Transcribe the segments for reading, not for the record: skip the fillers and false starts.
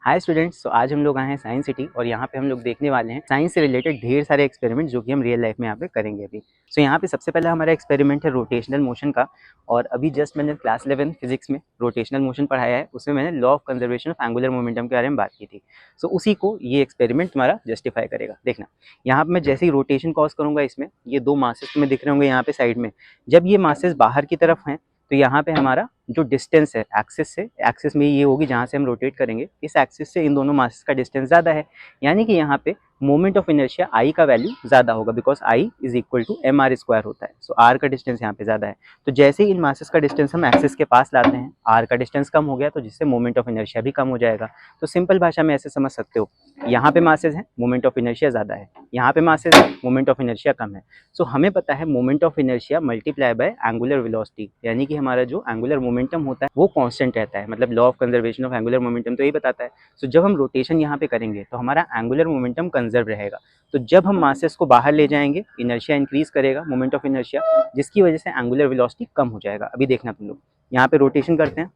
Hi students, तो आज हम लोग आए हैं साइंस सिटी और यहाँ पे हम लोग देखने वाले हैं साइंस से रिलेटेड ढेर सारे एक्सपेरिमेंट जो कि हम रियल लाइफ में यहाँ पे करेंगे अभी। सो यहाँ पे सबसे पहला हमारा एक्सपेरिमेंट है रोटेशनल मोशन का। और अभी जस्ट मैंने क्लास 11 फिजिक्स में रोटेशनल मोशन पढ़ाया है, उसमें मैंने law of conservation of angular momentum के बारे में बात की थी। सो उसी को ये एक्सपेरिमेंट तुम्हारा जस्टिफाई करेगा। देखना, यहाँ पे मैं जैसे ही रोटेशन कॉज करूँगा, इसमें ये दो मासेस तुम्हें दिख रहे होंगे यहाँ पे साइड में। जब ये मासेस बाहर की तरफ हैं तो यहाँ पे हमारा जो डिस्टेंस है एक्सिस में ये होगी जहाँ से हम रोटेट करेंगे, इस एक्सिस से इन दोनों मासेस का डिस्टेंस ज़्यादा है, यानी कि यहाँ पे मोमेंट ऑफ इनर्शिया आई का वैल्यू ज़्यादा होगा, because I is equal to M R square होता है। सो आर का डिस्टेंस यहाँ पे ज़्यादा है। तो जैसे ही इन मासेस का डिस्टेंस हम एक्सिस के पास लाते हैं, आर का डिस्टेंस कम हो गया, तो जिससे मोमेंट ऑफ इनर्शिया भी कम हो जाएगा। तो सिंपल भाषा में ऐसे समझ सकते हो, यहाँ पे मासेस हैं, मोमेंट ऑफ इनर्शिया ज़्यादा है, यहाँ पे मासेस है, मोमेंट ऑफ इनर्शिया कम है। सो हमें पता है moment of inertia multiply by angular velocity, यानी कि हमारा जो एंगुलर मोमेंटम होता है वो कांस्टेंट रहता है। मतलब law of conservation of angular momentum तो यही बताता है। सो जब हम रोटेशन यहाँ पे करेंगे तो हमारा एंगुलर मोमेंटम कंजर्व रहेगा। तो जब हम मासेस को बाहर ले जाएंगे, इनर्शिया इंक्रीज करेगा, मोमेंट ऑफ इनर्शिया, जिसकी वजह से एंगुलर वेलोसिटी कम हो जाएगा। अभी देखना तुम लोग, यहाँ पे रोटेशन करते हैं।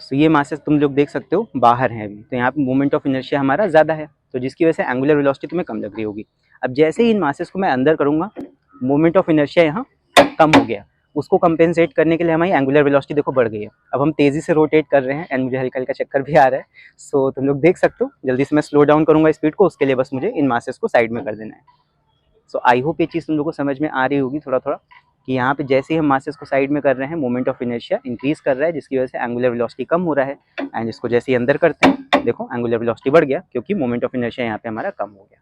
तो ये मासेस तुम लोग देख सकते हो बाहर हैं अभी, तो यहाँ पे मोमेंट ऑफ इनर्शिया हमारा ज़्यादा है, तो जिसकी वजह से एंगुलर वेलोसिटी तुम्हें कम लग रही होगी। अब जैसे ही इन मासेस को मैं अंदर करूँगा, मोमेंट ऑफ इनर्शिया यहाँ कम हो गया, उसको कंपेंसेट करने के लिए हमारी एंगुलर वेलोसिटी देखो बढ़ गई है। अब हम तेज़ी से रोटेट कर रहे हैं एंड मुझे हल्का हल्का चक्कर भी आ रहा है। सो तुम लोग देख सकते हो, जल्दी से मैं स्लो डाउन करूँगा स्पीड को, उसके लिए बस मुझे इन मासेस को साइड में कर देना है। सो आई होप ये चीज़ तुम लोग को समझ में आ रही होगी थोड़ा थोड़ा, कि यहाँ पे जैसे ही हम मासेस को साइड में कर रहे हैं, मोमेंट ऑफ इनर्शिया इंक्रीज कर रहा है, जिसकी वजह से एंगुलर वेलोसिटी कम हो रहा है। एंड इसको जैसे ही अंदर करते हैं, देखो एंगुलर वेलोसिटी बढ़ गया, क्योंकि मोमेंट ऑफ इनर्शिया यहाँ पे हमारा कम हो गया।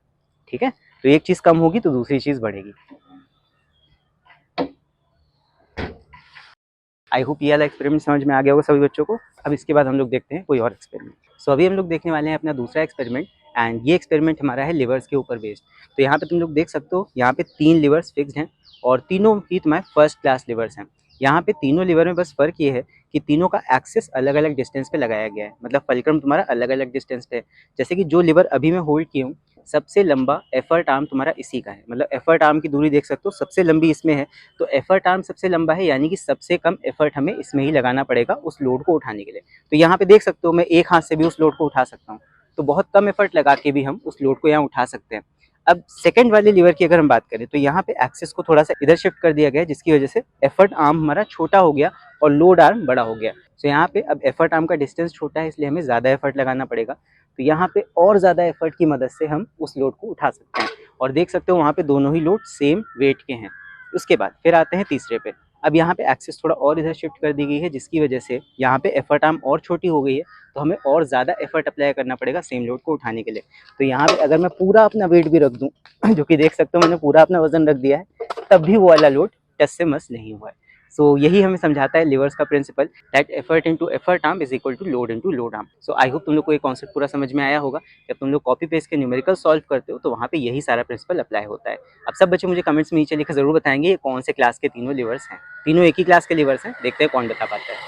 ठीक है, तो एक चीज़ कम होगी तो दूसरी चीज़ बढ़ेगी। आई होप ये वाला एक्सपेरिमेंट समझ में आ गया होगा सभी बच्चों को। अब इसके बाद हम लोग देखते हैं कोई और एक्सपेरिमेंट। सो अभी हम लोग देखने वाले हैं अपना दूसरा एक्सपेरिमेंट, एंड ये एक्सपेरिमेंट हमारा है लिवर्स के ऊपर बेस्ड। तो यहाँ पे तुम लोग देख सकते हो, यहाँ पे 3 लिवर्स फिक्स्ड हैं और तीनों ही तुम्हारे फर्स्ट क्लास लिवर्स हैं। यहाँ पे तीनों लिवर में बस फर्क ये है कि तीनों का एक्सिस अलग अलग डिस्टेंस पे लगाया गया है, मतलब फलक्रम तुम्हारा अलग अलग डिस्टेंस पे है। जैसे कि जो लिवर अभी मैं होल्ड की हूँ, सबसे लंबा एफर्ट आर्म तुम्हारा इसी का है, मतलब एफर्ट आर्म की दूरी देख सकते हो सबसे लंबी इसमें है। तो एफर्ट आर्म सबसे लंबा है, यानी कि सबसे कम एफर्ट हमें इसमें ही लगाना पड़ेगा उस लोड को उठाने के लिए। तो यहाँ पे देख सकते हो मैं एक हाथ से भी उस लोड को उठा सकता हूँ, तो बहुत कम एफर्ट लगा के भी हम उस लोड को यहाँ उठा सकते हैं। अब सेकंड वाले लीवर की अगर हम बात करें, तो यहाँ पे एक्सिस को थोड़ा सा इधर शिफ्ट कर दिया गया है, जिसकी वजह से एफर्ट आर्म हमारा छोटा हो गया और लोड आर्म बड़ा हो गया। तो यहाँ पे अब एफर्ट आर्म का डिस्टेंस छोटा है, इसलिए हमें ज़्यादा एफर्ट लगाना पड़ेगा। तो यहाँ पे और ज़्यादा एफर्ट की मदद से हम उस लोड को उठा सकते हैं, और देख सकते हो वहाँ पे दोनों ही लोड सेम वेट के हैं। उसके बाद फिर आते हैं तीसरे पे। अब यहाँ पे एक्सिस थोड़ा और इधर शिफ्ट कर दी गई है, जिसकी वजह से यहाँ पे एफर्ट आर्म और छोटी हो गई है, तो हमें और ज़्यादा एफर्ट अप्लाई करना पड़ेगा सेम लोड को उठाने के लिए। तो यहाँ पे अगर मैं पूरा अपना वेट भी रख दूँ जो कि देख सकते हो मैंने पूरा अपना वजन रख दिया है, तब भी वो वाला लोड टच से मस नहीं हुआ है। सो यही हमें समझाता है लिवर्स का principle, that effort into effort arm is equal to load into load arm. So I hope तुम लोग को ये कॉन्सेप्ट पूरा समझ में आया होगा। जब तुम लोग कॉपी पेस्ट के न्यूमेरिकल सॉल्व करते हो तो वहाँ पे यही सारा प्रिंसिपल अप्लाई होता है। अब सब बच्चे मुझे कमेंट्स में नीचे लिखकर जरूर बताएंगे ये कौन से क्लास के तीनों लिवर्स हैं। तीनों एक ही क्लास के लिवर्स हैं, देखते हैं कौन बता पाता है।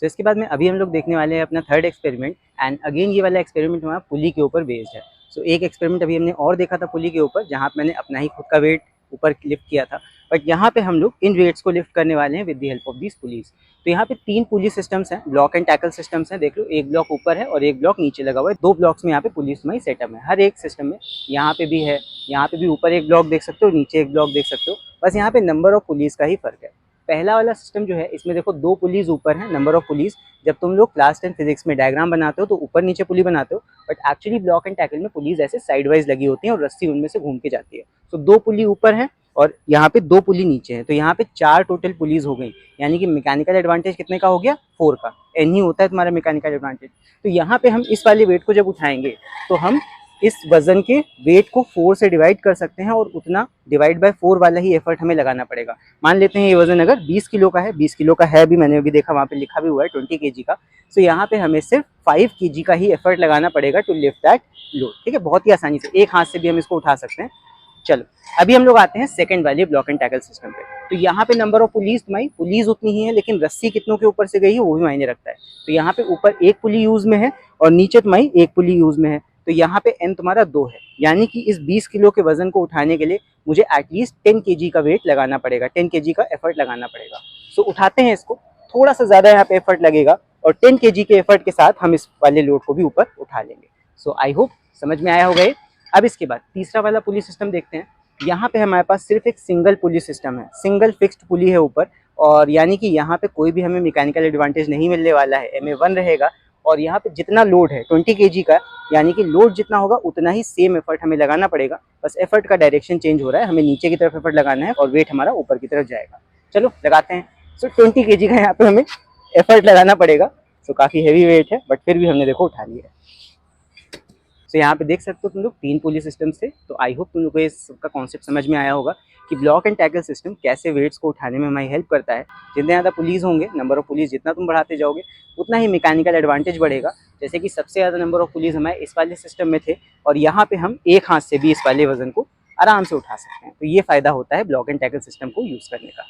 सो इसके बाद में अभी हम लोग देखने वाले हैं अपना थर्ड एक्सपेरिमेंट, एंड अगेन ये वाला एक्सपेरिमेंट हमारा पुली के ऊपर बेस्ड है। सो एक एक्सपेरिमेंट अभी हमने और देखा था पुली के ऊपर, जहाँ मैंने अपना ही खुद का वेट ऊपर लिफ्ट किया था, बट यहाँ पे हम लोग इन वेट्स को लिफ्ट करने वाले हैं with the help of these pulleys. तो यहाँ पे 3 पुली सिस्टम्स हैं, ब्लॉक एंड टैकल सिस्टम्स हैं। देख लो, एक ब्लॉक ऊपर है और एक ब्लॉक नीचे लगा हुआ है। 2 ब्लॉक्स में यहाँ पे पुलिस में ही सेटअप है, हर एक सिस्टम में। यहाँ पे भी है, यहाँ पे भी ऊपर एक ब्लॉक देख सकते हो, नीचे एक ब्लॉक देख सकते हो, बस यहाँ पे नंबर ऑफ पुलिस का ही फर्क है। पहला वाला सिस्टम जो है, इसमें देखो 2 पुलिस ऊपर है, नंबर ऑफ पुलिस। जब तुम लोग क्लास 10 फिजिक्स में डायग्राम बनाते हो तो ऊपर नीचे पुली बनाते हो, but actually block and tackle में पुलिस ऐसे साइड वाइज लगी होती हैं और रस्सी उनमें से घूम के जाती है। तो 2 पुली ऊपर है और यहाँ पे 2 पुली नीचे है, तो यहाँ पे 4 टोटल पुलिस हो गई, यानी कि मैकेनिकल एडवांटेज कितने का हो गया, 4 का। एन ही होता है तुम्हारा मैकेनिकल एडवांटेज। तो यहाँ पे हम इस वाले वेट को जब उठाएंगे तो हम इस वजन के वेट को 4 से डिवाइड कर सकते हैं, और उतना डिवाइड बाय 4 वाला ही एफर्ट हमें लगाना पड़ेगा। मान लेते हैं ये वजन अगर 20 किलो का है, 20 किलो का है भी, मैंने अभी देखा वहाँ पे लिखा भी हुआ है 20 केजी का। तो यहाँ पे हमें सिर्फ 5 केजी का ही एफर्ट लगाना पड़ेगा टू लिफ्ट दैट लोड। ठीक है, बहुत ही आसानी से एक हाथ से भी हम इसको उठा सकते हैं। चलो अभी हम लोग आते हैं सेकंड वाले ब्लॉक एंड टैकल सिस्टम पे। तो यहाँ पे नंबर ऑफ पुलिस तुम्हारी पुलिस उतनी ही है, लेकिन रस्सी कितनों के ऊपर से गई है वो भी मायने रखता है। तो यहाँ पे ऊपर एक पुली यूज में है और नीचे तुम्हारी एक पुली यूज में है, तो यहाँ पे एन तुम्हारा 2 है, यानी कि इस 20 किलो के वजन को उठाने के लिए मुझे एटलीस्ट 10 केजी का वेट लगाना पड़ेगा, 10 केजी का एफर्ट लगाना पड़ेगा। सो उठाते हैं इसको। थोड़ा सा ज़्यादा यहाँ पे एफर्ट लगेगा और 10 kg के एफर्ट के साथ हम इस वाले लोड को भी ऊपर उठा लेंगे। सो आई होप समझ में आया होगा ये। अब इसके बाद तीसरा वाला पुली सिस्टम देखते हैं। यहाँ पे हमारे पास सिर्फ एक सिंगल पुली सिस्टम है, सिंगल फिक्स्ड पुली है ऊपर, और यानी कि यहाँ पे कोई भी हमें मैकेनिकल एडवांटेज नहीं मिलने वाला है, MA1 रहेगा। और यहाँ पे जितना लोड है 20 kg का, यानी कि लोड जितना होगा उतना ही सेम एफर्ट हमें लगाना पड़ेगा, बस एफर्ट का डायरेक्शन चेंज हो रहा है, हमें नीचे की तरफ एफर्ट लगाना है और वेट हमारा ऊपर की तरफ जाएगा। चलो लगाते हैं। सो 20 kg का यहाँ पे हमें एफर्ट लगाना पड़ेगा। सो काफ़ी हैवी वेट है, बट फिर भी हमने देखो उठा लिया है। सो यहाँ पे देख सकते हो तुम लोग 3 पुली सिस्टम्स थे। तो आई होप तुम लोग को ये सबका कॉन्सेप्ट समझ में आया होगा कि ब्लॉक एंड टैकल सिस्टम कैसे वेट्स को उठाने में हमारी हेल्प करता है। जितने ज़्यादा पुलिस होंगे, नंबर ऑफ पुलिस जितना तुम बढ़ाते जाओगे उतना ही मैकेनिकल एडवांटेज बढ़ेगा। जैसे कि सबसे ज़्यादा नंबर ऑफ पुलिस हमारे इस वाले सिस्टम में थे, और यहाँ पे हम एक हाथ से भी इस वाले वजन को आराम से उठा सकते हैं। तो ये फ़ायदा होता है ब्लॉक एंड टैकल सिस्टम को यूज़ करने का।